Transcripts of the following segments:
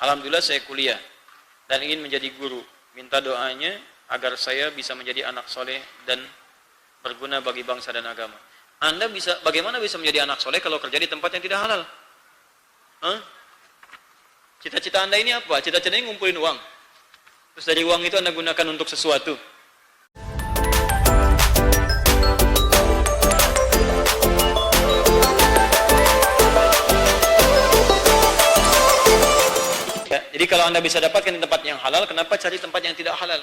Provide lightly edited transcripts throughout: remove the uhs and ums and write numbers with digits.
Alhamdulillah saya kuliah dan ingin menjadi guru. Minta doanya agar saya bisa menjadi anak soleh dan berguna bagi bangsa dan agama. Anda bagaimana bisa menjadi anak soleh kalau kerja di tempat yang tidak halal? Cita-cita Anda ini apa? Cita-citanya ngumpulin uang. Terus dari uang itu Anda gunakan untuk sesuatu. Jadi kalau Anda bisa dapatkan di tempat yang halal, kenapa cari tempat yang tidak halal?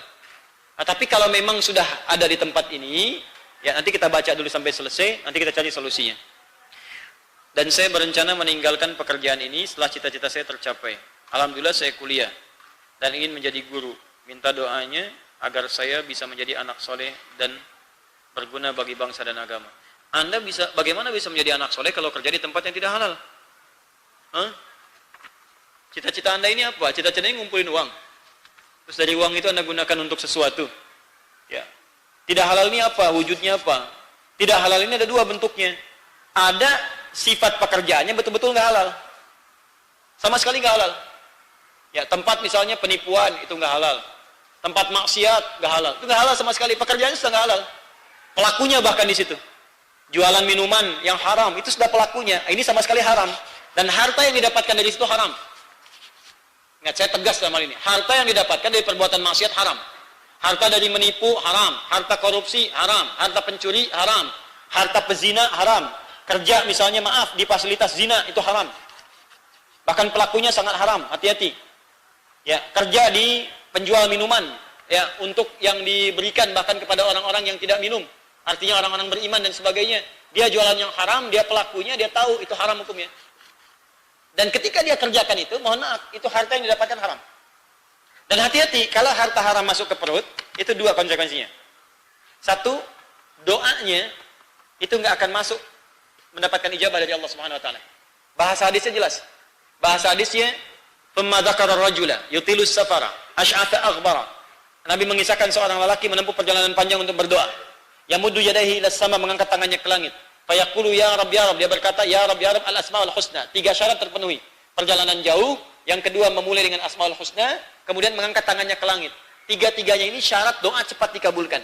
Nah, tapi kalau memang sudah ada di tempat ini, ya nanti kita baca dulu sampai selesai, nanti kita cari solusinya. Dan saya berencana meninggalkan pekerjaan ini setelah cita-cita saya tercapai. Alhamdulillah saya kuliah dan ingin menjadi guru. Minta doanya agar saya bisa menjadi anak soleh dan berguna bagi bangsa dan agama. Bagaimana bisa menjadi anak soleh kalau kerja di tempat yang tidak halal? Cita-cita Anda ini apa? Cita-citanya ngumpulin uang. Terus dari uang itu Anda gunakan untuk sesuatu. Ya. Tidak halal ini apa? Wujudnya apa? Tidak halal ini ada dua bentuknya. Ada sifat pekerjaannya betul-betul nggak halal. Sama sekali nggak halal. Ya, tempat misalnya penipuan itu nggak halal. Tempat maksiat nggak halal. Itu nggak halal sama sekali. Pekerjaannya sudah nggak halal. Pelakunya bahkan di situ. Jualan minuman yang haram itu sudah pelakunya. Ini sama sekali haram. Dan harta yang didapatkan dari situ haram. Ingat, saya tegas dalam hal ini. Harta yang didapatkan dari perbuatan maksiat haram. Harta dari menipu haram. Harta korupsi haram. Harta pencuri haram. Harta pezina haram. Kerja misalnya di fasilitas zina itu haram. Bahkan pelakunya sangat haram. Hati-hati. Ya, kerja di penjual minuman. Ya, untuk yang diberikan bahkan kepada orang-orang yang tidak minum. Artinya orang-orang beriman dan sebagainya. Dia jualan yang haram, dia pelakunya, dia tahu itu haram hukumnya. Dan ketika dia kerjakan itu, mohon maaf, itu harta yang didapatkan haram. Dan hati-hati, kalau harta haram masuk ke perut, itu dua konsekuensinya. Satu, doanya itu nggak akan masuk mendapatkan ijabah dari Allah Subhanahu Wa Taala. Bahasa hadisnya jelas. Bahasa hadisnya, "Thumma dzakara rajula yutilus safara, ash'atha aghbara." Nabi mengisahkan seorang lelaki menempuh perjalanan panjang untuk berdoa. Yamuddu yadayhi ila sama, mengangkat tangannya ke langit. Fayaqulu ya Rabb, dia berkata ya Rabb al-asmaul husna. 3 syarat terpenuhi. Perjalanan jauh, yang kedua memulai dengan asmaul husna, kemudian mengangkat tangannya ke langit. 3-tiganya ini syarat doa cepat dikabulkan.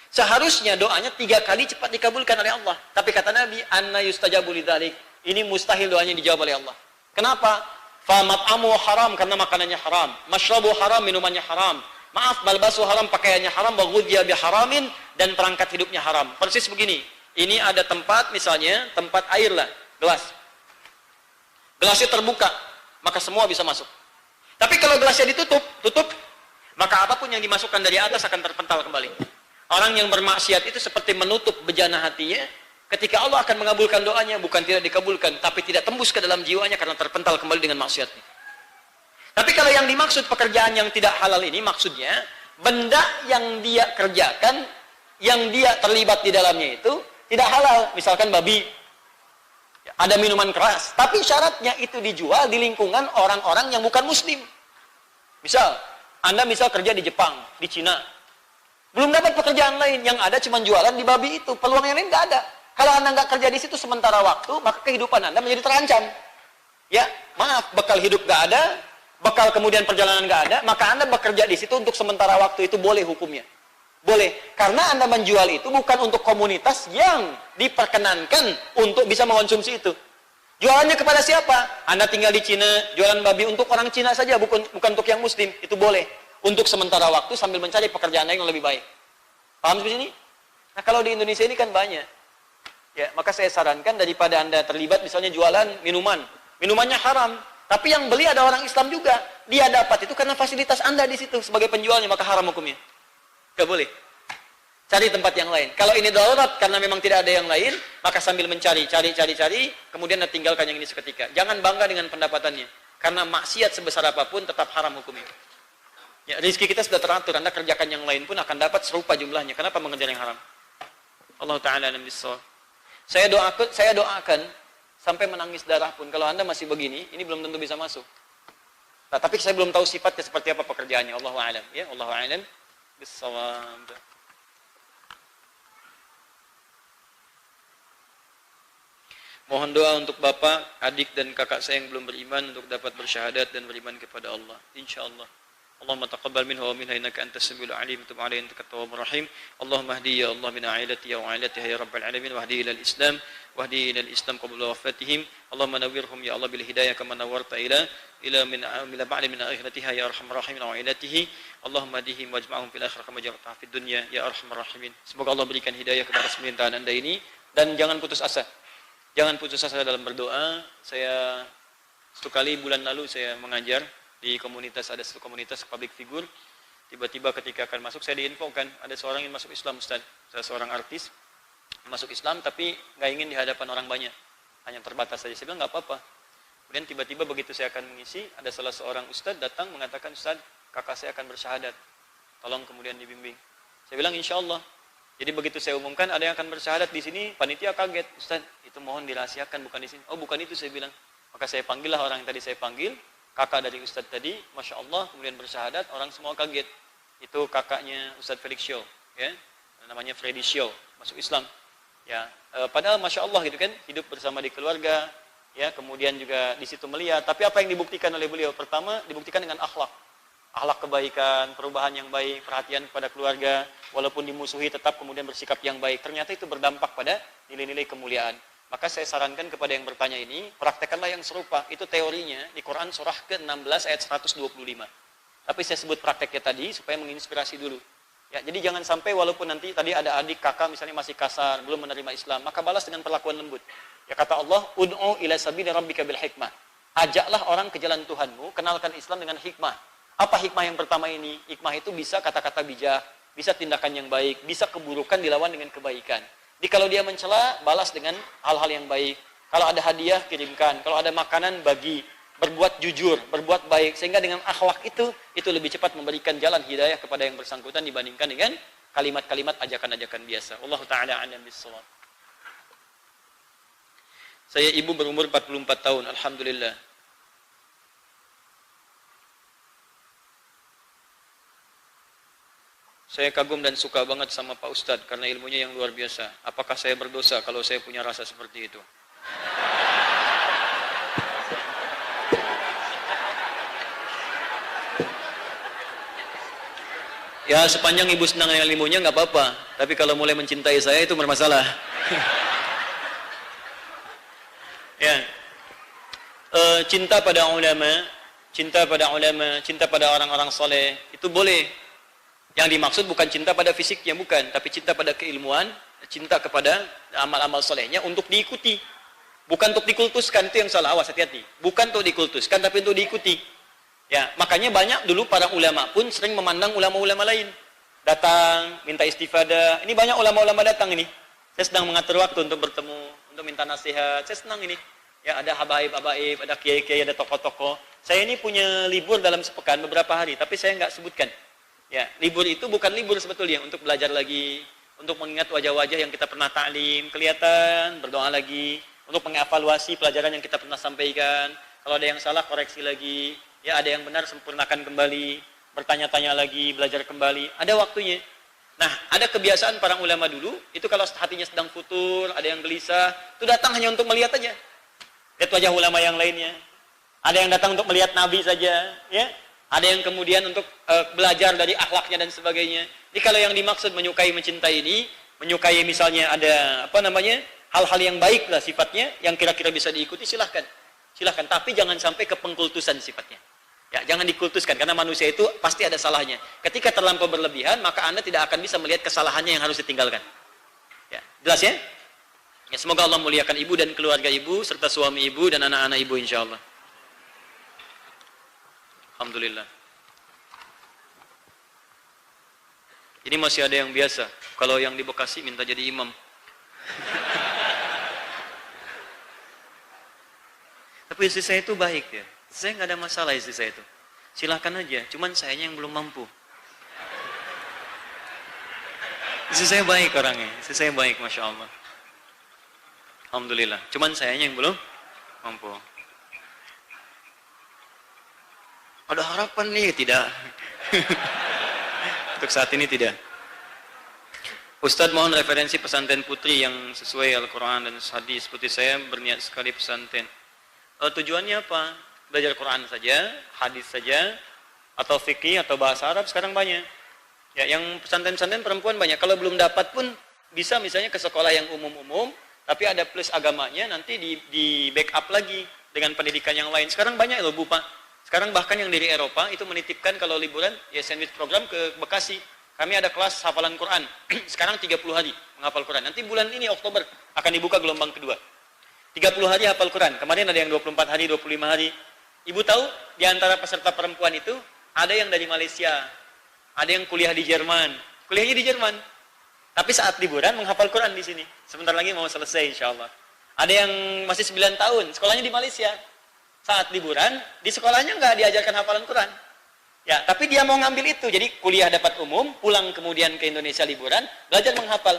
Seharusnya doanya 3 kali cepat dikabulkan oleh Allah. Tapi kata Nabi, anna yustajabu lidzalik. Ini mustahil doanya dijawab oleh Allah. Kenapa? Fa mat'amu haram, karena makanannya haram. Mashrabu haram, minumannya haram. Maaf, balbasu haram, pakaiannya haram, wa ghudhiya bi haramin, dan perangkat hidupnya haram. Persis begini. Ini ada tempat, misalnya tempat air lah, gelas. Gelasnya terbuka, maka semua bisa masuk. Tapi kalau gelasnya tutup, maka apapun yang dimasukkan dari atas akan terpental kembali. Orang yang bermaksiat itu seperti menutup bejana hatinya. Ketika Allah akan mengabulkan doanya, bukan tidak dikabulkan, tapi tidak tembus ke dalam jiwanya karena terpental kembali dengan maksiatnya. Tapi kalau yang dimaksud pekerjaan yang tidak halal ini, maksudnya benda yang dia kerjakan, yang dia terlibat di dalamnya itu tidak halal. Misalkan babi, ada minuman keras, tapi syaratnya itu dijual di lingkungan orang-orang yang bukan muslim. Misal, Anda kerja di Jepang, di Cina, belum dapat pekerjaan lain, yang ada cuma jualan di babi itu, peluang yang lain nggak ada. Kalau Anda nggak kerja di situ sementara waktu, maka kehidupan Anda menjadi terancam. Ya, maaf, bekal hidup nggak ada, bekal kemudian perjalanan nggak ada, maka Anda bekerja di situ untuk sementara waktu, itu boleh hukumnya. Boleh, karena Anda menjual itu bukan untuk komunitas yang diperkenankan untuk bisa mengkonsumsi itu. Jualannya kepada siapa? Anda tinggal di Cina, jualan babi untuk orang Cina saja, bukan untuk yang muslim. Itu boleh, untuk sementara waktu sambil mencari pekerjaan lain yang lebih baik. Paham seperti ini? Nah, kalau di Indonesia ini kan banyak. Ya, maka saya sarankan daripada Anda terlibat misalnya jualan minuman. Minumannya haram, tapi yang beli ada orang Islam juga. Dia dapat itu karena fasilitas Anda di situ sebagai penjualnya, maka haram hukumnya. Gak boleh. Cari tempat yang lain. Kalau ini darurat karena memang tidak ada yang lain, maka sambil mencari, cari, kemudian Anda tinggalkan yang ini seketika. Jangan bangga dengan pendapatannya. Karena maksiat sebesar apapun tetap haram hukumnya. Ya, rezeki kita sudah teratur. Anda kerjakan yang lain pun akan dapat serupa jumlahnya. Kenapa mengejar yang haram? Allah Ta'ala alam bissawab. Saya doakan sampai menangis darah pun. Kalau Anda masih begini, ini belum tentu bisa masuk. Nah, tapi saya belum tahu sifatnya seperti apa pekerjaannya. Allahu a'lam. Ya, Allahu a'lam bissawab. Mohon doa untuk bapak, adik dan kakak saya yang belum beriman untuk dapat bersyahadat dan beriman kepada Allah. Insyaallah. Allahumma taqabbal minhu wa minha innaka antas samiul alim tub alaina innaka tawwabur rahim. Allahumma hdi ya Allah min ailati ya ailatiha ya rabbal alamin wahdi ila al-islam wahdi ila al-islam qabla wafatihim. Allahumma nawwirhum ya Allah bil hidayah kama nawwarta ila ba'd min akhiratiha ya arhamar rahimin wa ailatihi. Allahumma hdihim wajma'hum fil akhirah kama ja'alta fid dunya ya arhamar rahimin. Semoga Allah berikan hidayah kepada pemerintahan Anda ini dan jangan putus asa. Jangan putus asa dalam berdoa. Saya satu kali bulan lalu saya mengajar di komunitas, ada satu komunitas public figure. Tiba-tiba ketika akan masuk saya diinfokan ada seorang yang masuk Islam, Ustaz. Saya seorang artis masuk Islam tapi nggak ingin di hadapan orang banyak, hanya terbatas saja. Saya bilang nggak apa-apa. Kemudian tiba-tiba begitu saya akan mengisi, ada salah seorang Ustaz datang mengatakan, Ustaz, kakak saya akan bersyahadat. Tolong kemudian dibimbing. Saya bilang insya Allah. Jadi begitu saya umumkan ada yang akan bersyahadat di sini, panitia kaget, Ustaz, itu mohon dirahasiakan, bukan di sini. Oh bukan itu, saya bilang. Maka saya panggillah orang yang tadi saya panggil, kakak dari Ustaz tadi, Masya Allah, kemudian bersyahadat, orang semua kaget. Itu kakaknya Ustaz Felix Show, ya, namanya Freddy Show, masuk Islam. Ya, padahal Masya Allah gitu kan, hidup bersama di keluarga, ya, kemudian juga di situ melihat. Tapi apa yang dibuktikan oleh beliau? Pertama, dibuktikan dengan akhlak kebaikan, perubahan yang baik, perhatian kepada keluarga, walaupun dimusuhi tetap kemudian bersikap yang baik. Ternyata itu berdampak pada nilai-nilai kemuliaan. Maka saya sarankan kepada yang bertanya ini, praktekanlah yang serupa. Itu teorinya di Quran surah ke-16 ayat 125. Tapi saya sebut prakteknya tadi supaya menginspirasi dulu. Ya, jadi jangan sampai walaupun nanti tadi ada adik kakak misalnya masih kasar, belum menerima Islam, maka balas dengan perlakuan lembut. Ya kata Allah, ud'u ila sabili rabbika bil hikmah. Ajaklah orang ke jalan Tuhanmu, kenalkan Islam dengan hikmah. Apa hikmah yang pertama ini? Hikmah itu bisa kata-kata bijak, bisa tindakan yang baik, bisa keburukan dilawan dengan kebaikan. Jadi kalau dia mencela, balas dengan hal-hal yang baik. Kalau ada hadiah, kirimkan. Kalau ada makanan, bagi. Berbuat jujur, berbuat baik. Sehingga dengan akhlak itu lebih cepat memberikan jalan hidayah kepada yang bersangkutan dibandingkan dengan kalimat-kalimat ajakan-ajakan biasa. Wallahu ta'ala a'lam bis-shawab. Saya ibu berumur 44 tahun, alhamdulillah. Saya kagum dan suka banget sama Pak Ustadz karena ilmunya yang luar biasa. Apakah saya berdosa kalau saya punya rasa seperti itu? Ya, sepanjang ibu senang dengan ilmunya nggak apa-apa. Tapi kalau mulai mencintai saya itu bermasalah. Ya, cinta pada ulama, cinta pada orang-orang soleh itu boleh. Yang dimaksud bukan cinta pada fisiknya, bukan, tapi cinta pada keilmuan, cinta kepada amal-amal solehnya untuk diikuti. Bukan untuk dikultuskan, itu yang salah, awas, hati-hati. Bukan untuk dikultuskan, tapi untuk diikuti. Ya, makanya banyak dulu para ulama pun sering memandang ulama-ulama lain. Datang, minta istifadah. Ini banyak ulama-ulama datang ini. Saya sedang mengatur waktu untuk bertemu, untuk minta nasihat. Saya senang ini. Ya, ada habaib-habaib, ada kiai-kiai, ada tokoh-tokoh. Saya ini punya libur dalam sepekan beberapa hari, tapi saya nggak sebutkan. Ya, libur itu bukan libur sebetulnya untuk belajar lagi, untuk mengingat wajah-wajah yang kita pernah ta'lim, kelihatan, berdoa lagi, untuk mengevaluasi pelajaran yang kita pernah sampaikan. Kalau ada yang salah, koreksi lagi. Ya, ada yang benar, sempurnakan kembali, bertanya-tanya lagi, belajar kembali. Ada waktunya. Nah, ada kebiasaan para ulama dulu, itu kalau hatinya sedang futur, ada yang gelisah, itu datang hanya untuk melihat aja. Lihat wajah ulama yang lainnya. Ada yang datang untuk melihat Nabi saja, ya. Ada yang kemudian untuk belajar dari akhlaknya dan sebagainya. Jadi kalau yang dimaksud menyukai, mencintai ini, menyukai misalnya ada hal-hal yang baik lah sifatnya, yang kira-kira bisa diikuti, silahkan. Tapi jangan sampai ke pengkultusan sifatnya. Ya, jangan dikultuskan karena manusia itu pasti ada salahnya. Ketika terlampau berlebihan, maka Anda tidak akan bisa melihat kesalahannya yang harus ditinggalkan. Ya, jelas ya? Ya, semoga Allah muliakan ibu dan keluarga ibu serta suami ibu dan anak-anak ibu insyaallah. Alhamdulillah. Ini masih ada yang biasa. Kalau yang di Bekasi minta jadi imam. Tapi istri saya itu baik ya. Saya nggak ada masalah istri saya itu. Silahkan aja. Cuman sayanya yang belum mampu. Istri saya baik orangnya. Istri saya baik, Masya Allah. Alhamdulillah. Cuman sayanya yang belum mampu. Ada harapan nih? Tidak. Untuk saat ini tidak. Ustadz mohon referensi pesantren putri yang sesuai Al-Quran dan hadis. Seperti saya berniat sekali pesantren. Tujuannya apa? Belajar Quran saja, hadis saja, atau fikih atau bahasa Arab sekarang banyak. Ya, yang pesantren-pesantren perempuan banyak. Kalau belum dapat pun bisa misalnya ke sekolah yang umum-umum, tapi ada plus agamanya, nanti di backup lagi dengan pendidikan yang lain. Sekarang banyak loh Bu Pak. Sekarang bahkan yang dari Eropa itu menitipkan kalau liburan ya sandwich program ke Bekasi. Kami ada kelas hafalan Quran. Sekarang 30 hari menghafal Quran. Nanti bulan ini Oktober akan dibuka gelombang kedua. 30 hari hafal Quran. Kemarin ada yang 24 hari, 25 hari. Ibu tahu di antara peserta perempuan itu ada yang dari Malaysia, ada yang kuliah di Jerman. Kuliahnya di Jerman. Tapi saat liburan menghafal Quran di sini. Sebentar lagi mau selesai insyaallah. Ada yang masih 9 tahun, sekolahnya di Malaysia. Saat liburan di sekolahnya nggak diajarkan hafalan Quran. Ya, tapi dia mau ngambil itu. Jadi kuliah dapat umum, pulang kemudian ke Indonesia liburan, belajar menghafal.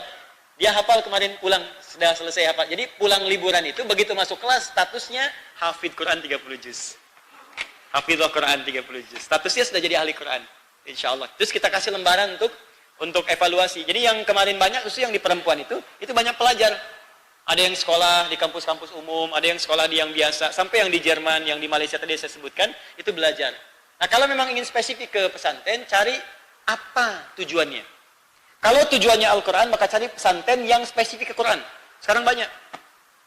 Dia hafal kemarin pulang, sudah selesai hafal. Jadi pulang liburan itu begitu masuk kelas statusnya hafid Quran 30 juz. Hafidhul Quran 30 juz. Statusnya sudah jadi ahli Quran. Insyaallah. Terus kita kasih lembaran untuk evaluasi. Jadi yang kemarin banyak khusus yang di perempuan itu banyak pelajar. Ada yang sekolah di kampus-kampus umum, ada yang sekolah di yang biasa, sampai yang di Jerman, yang di Malaysia tadi saya sebutkan, itu belajar. Nah, kalau memang ingin spesifik ke pesantren, cari apa tujuannya. Kalau tujuannya Al-Quran, maka cari pesantren yang spesifik ke Quran. Sekarang banyak.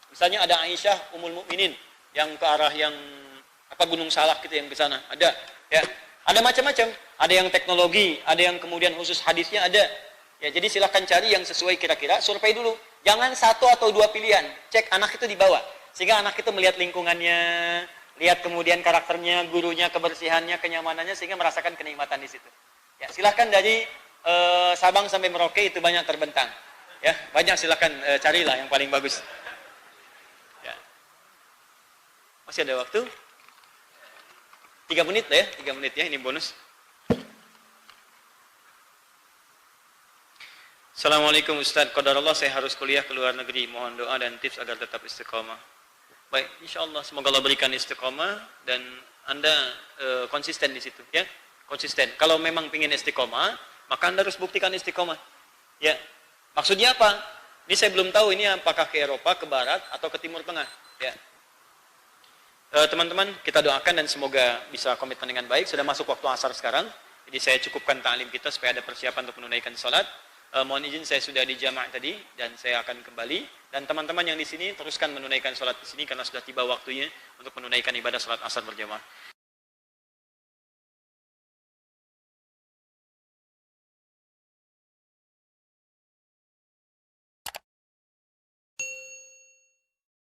Misalnya ada Aisyah Ummul Mukminin yang ke arah yang Gunung Salak gitu yang ke sana. Ada, ya. Ada macam-macam. Ada yang teknologi, ada yang kemudian khusus hadisnya ada. Ya, jadi silahkan cari yang sesuai kira-kira, survei dulu. Jangan 1 atau 2 pilihan. Cek anak itu dibawa. Sehingga anak itu melihat lingkungannya, lihat kemudian karakternya, gurunya, kebersihannya, kenyamanannya, sehingga merasakan kenikmatan di situ. Ya, silahkan dari Sabang sampai Merauke itu banyak terbentang. Ya, banyak silahkan carilah yang paling bagus. Ya. Masih ada waktu? 3 menit lah ya, 3 menit ya, ini bonus. Assalamualaikum Ustaz, qadarullah saya harus kuliah ke luar negeri. Mohon doa dan tips agar tetap istiqomah. Baik, insyaallah semoga Allah berikan istiqomah dan Anda konsisten di situ ya. Konsisten. Kalau memang ingin istiqomah, maka Anda harus buktikan istiqomah. Ya. Maksudnya apa? Ini saya belum tahu ini apakah ke Eropa, ke barat atau ke Timur Tengah, ya. Teman-teman, kita doakan dan semoga bisa komitmen dengan baik. Sudah masuk waktu asar sekarang. Jadi saya cukupkan ta'lim kita supaya ada persiapan untuk menunaikan salat. Mohon izin saya sudah di jamaah tadi dan saya akan kembali, dan teman-teman yang di sini teruskan menunaikan salat di sini karena sudah tiba waktunya untuk menunaikan ibadah salat asar berjamaah.